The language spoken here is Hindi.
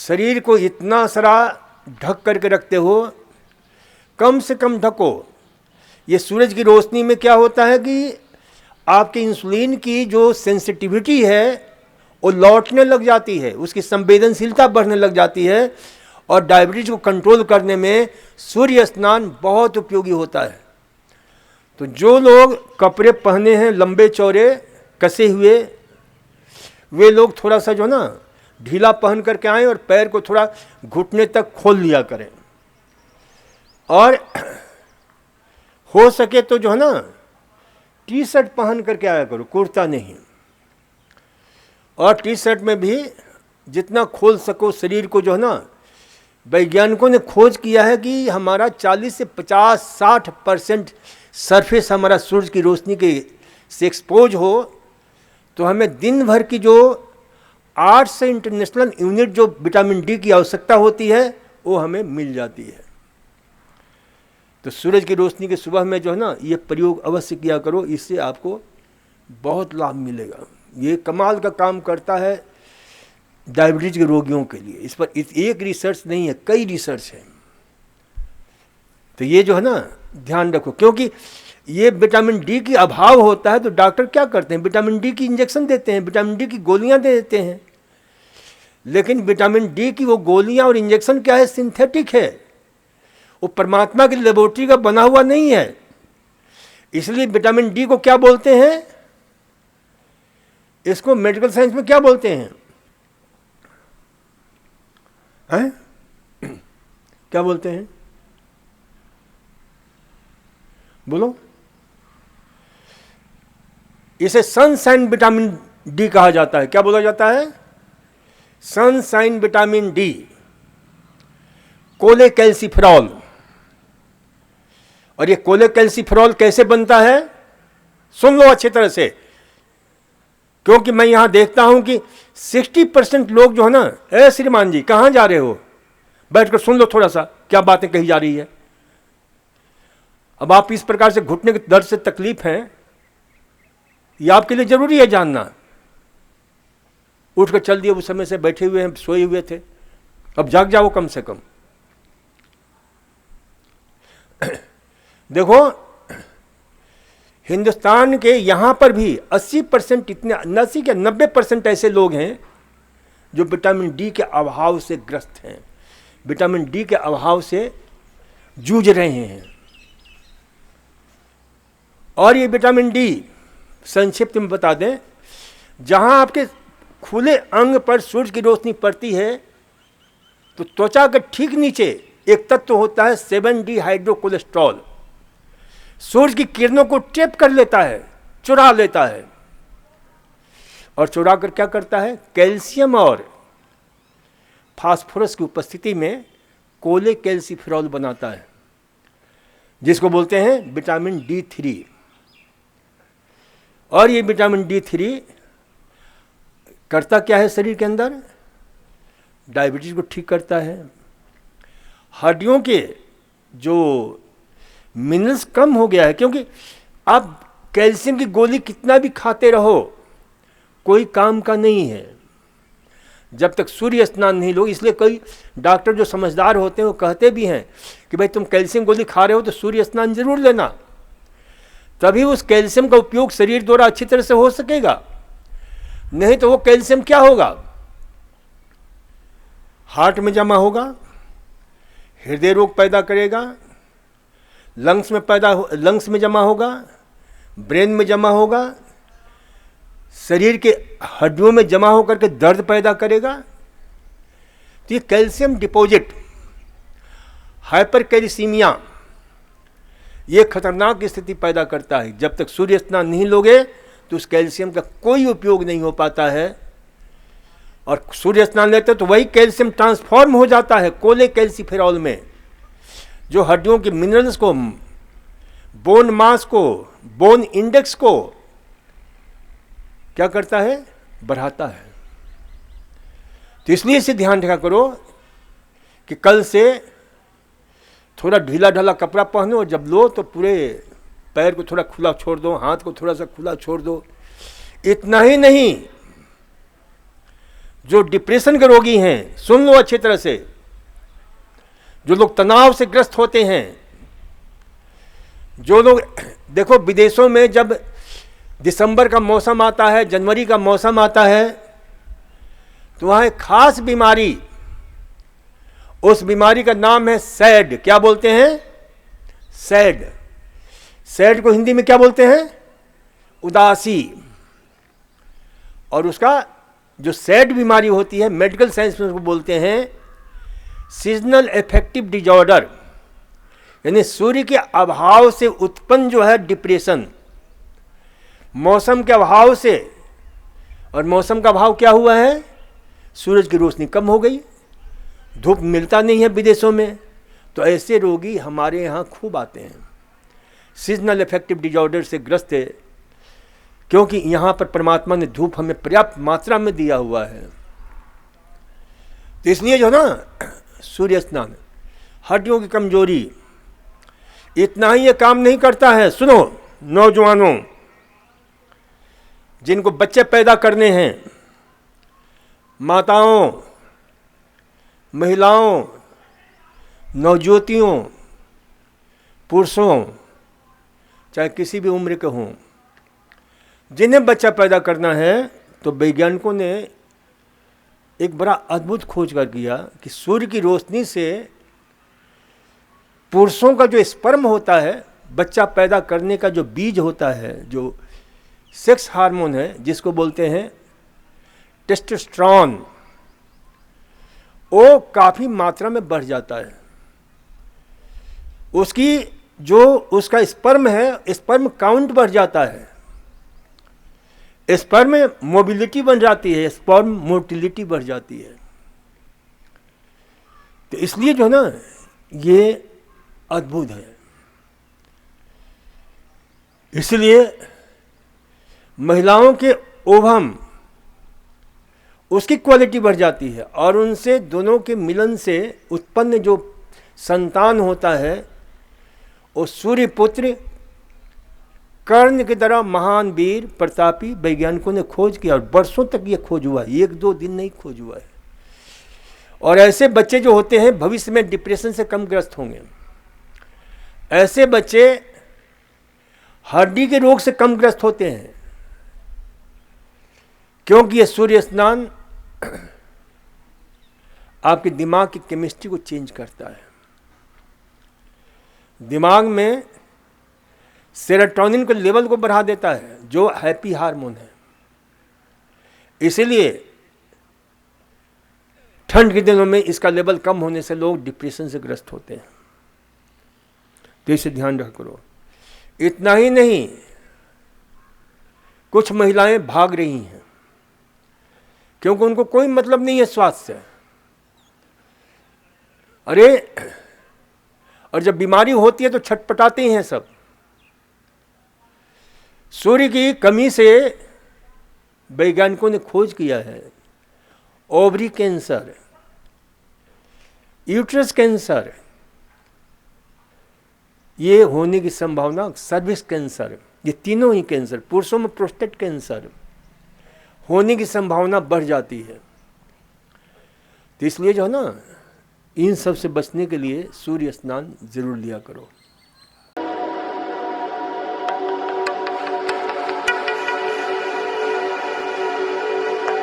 शरीर को इतना सारा ढक करके रखते हो, कम से कम ढको। ये सूरज की रोशनी में क्या होता है कि आपके इंसुलिन की जो सेंसिटिविटी है वो लौटने लग जाती है, उसकी संवेदनशीलता बढ़ने लग जाती है, और डायबिटीज को कंट्रोल करने में सूर्य स्नान बहुत उपयोगी होता है। तो जो लोग कपड़े पहने हैं लंबे चौड़े कसे हुए, वे लोग थोड़ा सा जो है ना ढीला पहन करके आएँ और पैर को थोड़ा घुटने तक खोल लिया करें, और हो सके तो जो है ना टी शर्ट पहन करके आया करो, कुर्ता नहीं। और टी शर्ट में भी जितना खोल सको शरीर को जो है ना, वैज्ञानिकों ने खोज किया है कि हमारा 40 से 50-60% सरफेस हमारा सूरज की रोशनी के से एक्सपोज हो, तो हमें दिन भर की जो 8 इंटरनेशनल यूनिट जो विटामिन डी की आवश्यकता होती है वो हमें मिल जाती है। तो सूरज की रोशनी के सुबह में जो है ना ये प्रयोग अवश्य किया करो, इससे आपको बहुत लाभ मिलेगा। ये कमाल का काम करता है डायबिटीज के रोगियों के लिए। इस पर एक रिसर्च नहीं है, कई रिसर्च है। तो ये जो है ना ध्यान रखो, क्योंकि ये विटामिन डी की अभाव होता है तो डॉक्टर क्या करते हैं, विटामिन डी की इंजेक्शन देते हैं, विटामिन डी की गोलियां दे देते हैं। लेकिन विटामिन डी की वो गोलियां और इंजेक्शन क्या है, सिंथेटिक है, वो परमात्मा की लेबोरेटरी का बना हुआ नहीं है। इसलिए विटामिन डी को क्या बोलते हैं, इसको मेडिकल साइंस में क्या बोलते हैं, हैं? क्या बोलते हैं, बोलो। इसे सनशाइन विटामिन डी कहा जाता है। क्या बोला जाता है, सनशाइन विटामिन डी, कोलेकैल्सिफेरॉल। और ये कोलेकैल्सिफेरॉल कैसे बनता है, सुन लो अच्छी तरह से, क्योंकि मैं यहां देखता हूं कि 60% लोग जो है ना, ए श्रीमान जी कहां जा रहे हो, बैठकर सुन लो थोड़ा सा क्या बातें कही जा रही है। अब आप इस प्रकार से घुटने के दर्द से तकलीफ है, ये आपके लिए जरूरी है जानना। उठकर चल दिए, उस समय से बैठे हुए हैं, सोए हुए थे, अब जाग जाओ कम से कम। देखो हिंदुस्तान के यहां पर भी 80% इतने 80 के 90% ऐसे लोग हैं जो विटामिन डी के अभाव से ग्रस्त हैं, विटामिन डी के अभाव से जूझ रहे हैं। और ये विटामिन डी संक्षिप्त में बता दें, जहां आपके खुले अंग पर सूरज की रोशनी पड़ती है तो त्वचा के ठीक नीचे एक तत्व होता है 7D हाइड्रोकोलेस्ट्रॉल, सूरज की किरणों को ट्रैप कर लेता है, चुरा लेता है, और चुरा कर क्या करता है, कैल्शियम और फास्फोरस की उपस्थिति में कोलेकैल्सिफेरॉल बनाता है, जिसको बोलते हैं विटामिन D3। और ये विटामिन D3 करता क्या है शरीर के अंदर, डायबिटीज को ठीक करता है। हड्डियों के जो मिनरल्स कम हो गया है, क्योंकि आप कैल्शियम की गोली कितना भी खाते रहो कोई काम का नहीं है जब तक सूर्य स्नान नहीं लो। इसलिए कई डॉक्टर जो समझदार होते हैं वो कहते भी हैं कि भाई तुम कैल्शियम गोली खा रहे हो तो सूर्य स्नान जरूर लेना, तभी उस कैल्शियम का उपयोग शरीर द्वारा अच्छी तरह से हो सकेगा। नहीं तो वो कैल्शियम क्या होगा, हार्ट में जमा होगा, हृदय रोग पैदा करेगा, लंग्स में जमा होगा, ब्रेन में जमा होगा, शरीर के हड्डियों में जमा होकर के दर्द पैदा करेगा। तो ये कैल्शियम डिपॉजिट, हाइपरकैल्सीमिया, ये खतरनाक स्थिति पैदा करता है। जब तक सूर्य स्नान नहीं लोगे तो उस कैल्शियम का कोई उपयोग नहीं हो पाता है, और सूर्य स्नान लेते तो वही कैल्शियम ट्रांसफॉर्म हो जाता है कोलेकैल्सिफेरॉल में, जो हड्डियों के मिनरल्स को, बोन मास को, बोन इंडेक्स को क्या करता है, बढ़ाता है। तो इसलिए इसे ध्यान रखा करो कि कल से थोड़ा ढीला ढाला कपड़ा पहनो, और जब लो तो पूरे पैर को थोड़ा खुला छोड़ दो, हाथ को थोड़ा सा खुला छोड़ दो। इतना ही नहीं, जो डिप्रेशन के रोगी हैं, सुन लो अच्छी तरह से, जो लोग तनाव से ग्रस्त होते हैं, जो लोग, देखो विदेशों में जब दिसंबर का मौसम आता है, जनवरी का मौसम आता है, तो वहाँ एक खास बीमारी, उस बीमारी का नाम है सैड। क्या बोलते हैं? सैड। सैड को हिंदी में क्या बोलते हैं? उदासी। और उसका जो सैड बीमारी होती है, मेडिकल साइंस में उसको बोलते हैं सीजनल अफेक्टिव डिजॉर्डर, यानी सूर्य के अभाव से उत्पन्न जो है डिप्रेशन, मौसम के अभाव से। और मौसम का अभाव क्या हुआ है? सूरज की रोशनी कम हो गई, धूप मिलता नहीं है विदेशों में, तो ऐसे रोगी हमारे यहाँ खूब आते हैं, सीजनल अफेक्टिव डिजॉर्डर से ग्रस्त है, क्योंकि यहाँ पर परमात्मा ने धूप हमें पर्याप्त मात्रा में दिया हुआ है। तो इसलिए जो ना सूर्य स्नान, हड्डियों की कमजोरी, इतना ही ये काम नहीं करता है। सुनो नौजवानों, जिनको बच्चे पैदा करने हैं, माताओं, महिलाओं, नवज्योतियों, पुरुषों, चाहे किसी भी उम्र के हों, जिन्हें बच्चा पैदा करना है, तो वैज्ञानिकों ने एक बड़ा अद्भुत खोज कर किया कि सूर्य की रोशनी से पुरुषों का जो स्पर्म होता है, बच्चा पैदा करने का जो बीज होता है, जो सेक्स हार्मोन है जिसको बोलते हैं टेस्टोस्टेरोन, वो काफ़ी मात्रा में बढ़ जाता है। उसकी जो उसका स्पर्म है, स्पर्म काउंट बढ़ जाता है, स्पर्म में मोबिलिटी बन जाती है, स्पर्म मोटिलिटी बढ़ जाती है। तो इसलिए जो है ना, ये अद्भुत है। इसलिए महिलाओं के ओवम, उसकी क्वालिटी बढ़ जाती है, और उनसे दोनों के मिलन से उत्पन्न जो संतान होता है, वो सूर्य पुत्र कर्ण की तरह महान वीर प्रतापी वैज्ञानिकों ने खोज किया, और वर्षों तक ये खोज हुआ है, 1-2 दिन नहीं खोज हुआ है। और ऐसे बच्चे जो होते हैं भविष्य में डिप्रेशन से कम ग्रस्त होंगे, ऐसे बच्चे हड्डी के रोग से कम ग्रस्त होते हैं, क्योंकि ये सूर्य स्नान आपके दिमाग की केमिस्ट्री को चेंज करता है। दिमाग में सेरोटोनिन के लेवल को बढ़ा देता है, जो हैप्पी हार्मोन है। इसीलिए ठंड के दिनों में इसका लेवल कम होने से लोग डिप्रेशन से ग्रस्त होते हैं। तो इसे ध्यान रख करो। इतना ही नहीं, कुछ महिलाएं भाग रही हैं क्योंकि उनको कोई मतलब नहीं है स्वास्थ्य से। अरे, और जब बीमारी होती है तो छटपटाते हैं सब। सूर्य की कमी से वैज्ञानिकों ने खोज किया है ओवरी कैंसर, यूट्रस कैंसर, ये होने की संभावना, सर्विक्स कैंसर, ये तीनों ही कैंसर, पुरुषों में प्रोस्टेट कैंसर होने की संभावना बढ़ जाती है। तो इसलिए जो है ना, इन सब से बचने के लिए सूर्य स्नान जरूर लिया करो।